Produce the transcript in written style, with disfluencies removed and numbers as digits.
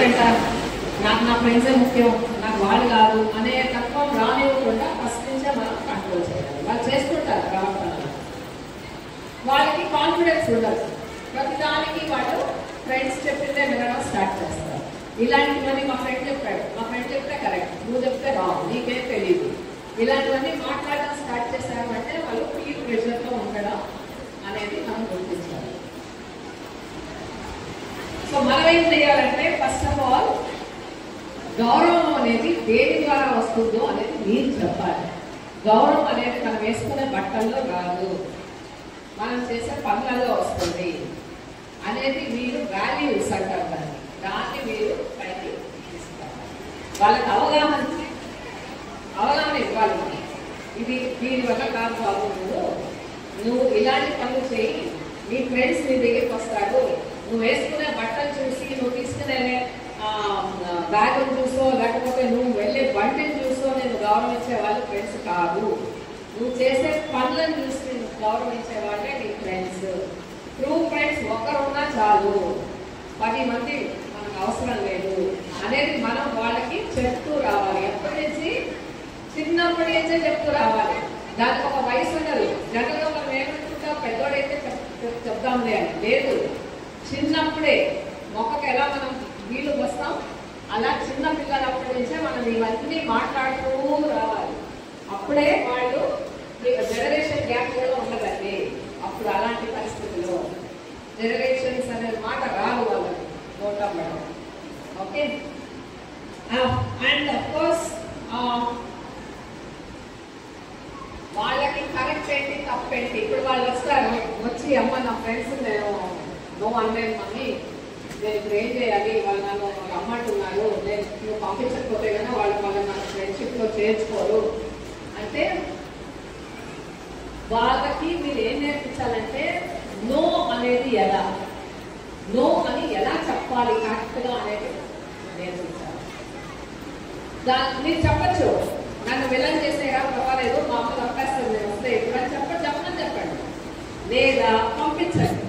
నాకు నా ఫ్రెండ్సే ముఖ్యం, నాకు వాళ్ళు కాదు అనే తత్వం రానివ్వకుండా ఫస్ట్ నుంచే మనం కంట్రోల్ చేయాలి. వాళ్ళు చేసుకుంటారు ప్రవర్తన, వాళ్ళకి కాన్ఫిడెన్స్ ఉండదు. ప్రతిదానికి వాళ్ళు ఫ్రెండ్స్ చెప్పిందే వినడం స్టార్ట్ చేస్తారు. ఇలాంటివన్నీ మా ఫ్రెండ్ చెప్పాడు, మా ఫ్రెండ్ చెప్తే కరెక్ట్, నువ్వు చెప్తే రావు, నీకేం తెలియదు, ఇలాంటివన్నీ మాట్లాడడం స్టార్ట్ చేశారు అంటే వాళ్ళు పీర్ ప్రెషర్లో ఉండడం అనేది మనం గుర్తించాలి. సో మనం ఏం చేయాలంటే ఫస్ట్ ఆఫ్ ఆల్ గౌరవం అనేది దేని ద్వారా వస్తుందో అనేది మీరు చెప్పాలి. గౌరవం అనేది మనం వేసుకునే బట్టల్లో రాదు, మనం చేసే పనులలో వస్తుంది అనేది మీరు వాల్యూస్ అంటారు. దాన్ని మీరు పైకి తీసుకోవాలి. వాళ్ళకి అవగాహన ఇవ్వాలి. ఇది దీని వల్ల కాదు బాబు, నువ్వు ఇలాంటి పనులు చేయి, నీ ఫ్రెండ్స్ నీ దగ్గరికి వస్తాడు, నువ్వు వేసుకునే బట్టలు చూసి, నువ్వు తీసుకునే బ్యాగ్ చూసో లేకపోతే నువ్వు వెళ్ళే బండిని చూసో నేను గౌరవించే వాళ్ళు ఫ్రెండ్స్ కాదు, నువ్వు చేసే పనులను చూసి గౌరవించే వాళ్ళే నీ ఫ్రెండ్స్. ట్రూ ఫ్రెండ్స్ ఒక్కరున్నా చాలు, 10 మంది మనకు అవసరం లేదు అనేది మనం వాళ్ళకి చెప్తూ రావాలి. ఎప్పటి నుంచి? చిన్నప్పటి నుంచే చెప్తూ రావాలి. దానికి ఒక వయసు ఉండదు. జనరల్గా మనం ఏమనుకుంటాం, పెద్దోడైతే చెప్దాంలే అని. లేదు, చిన్నప్పుడే మొక్కకు ఎలా మనం వీలు వస్తాం అలా చిన్న పిల్లలప్పటి నుంచే మనం ఇవన్నీ మాట్లాడుతూ రావాలి. అప్పుడే వాళ్ళు జనరేషన్ గ్యాప్ కూడా ఉండదండి. అప్పుడు అలాంటి పరిస్థితుల్లో జనరేషన్స్ అనే మాట రాదు వాళ్ళకి నోటమ్మడం. ఓకే, అండ్ అఫ్ కోర్స్ వాళ్ళకి కరెక్ట్ ఏంటి తప్పేంటి. ఇప్పుడు వాళ్ళు వస్తారు, వచ్చి అమ్మ నా ఫ్రెండ్స్ నేను నువ్వు అనలేదు మమ్మీ, నేను ఇప్పుడు ఏం చేయాలి, వాళ్ళు నన్ను రమ్మంటున్నారు, నేను నువ్వు పంపించకపోతే కన్నా వాళ్ళు మన ఫ్రెండ్షిప్లో చేర్చుకోరు అంటే వాళ్ళకి మీరు ఏం నేర్పించాలంటే నో అనేది ఎలా, నో అని ఎలా చెప్పాలి కరెక్ట్గా అనేది నేర్పించాలి. మీరు చెప్పచ్చు, నన్ను విలన్ చేసేరా పర్వాలేదు, మా అమ్మ తప్పేస్తుంది నేను వస్తే ఇప్పుడు అని చెప్పండి, లేదా పంపించండి.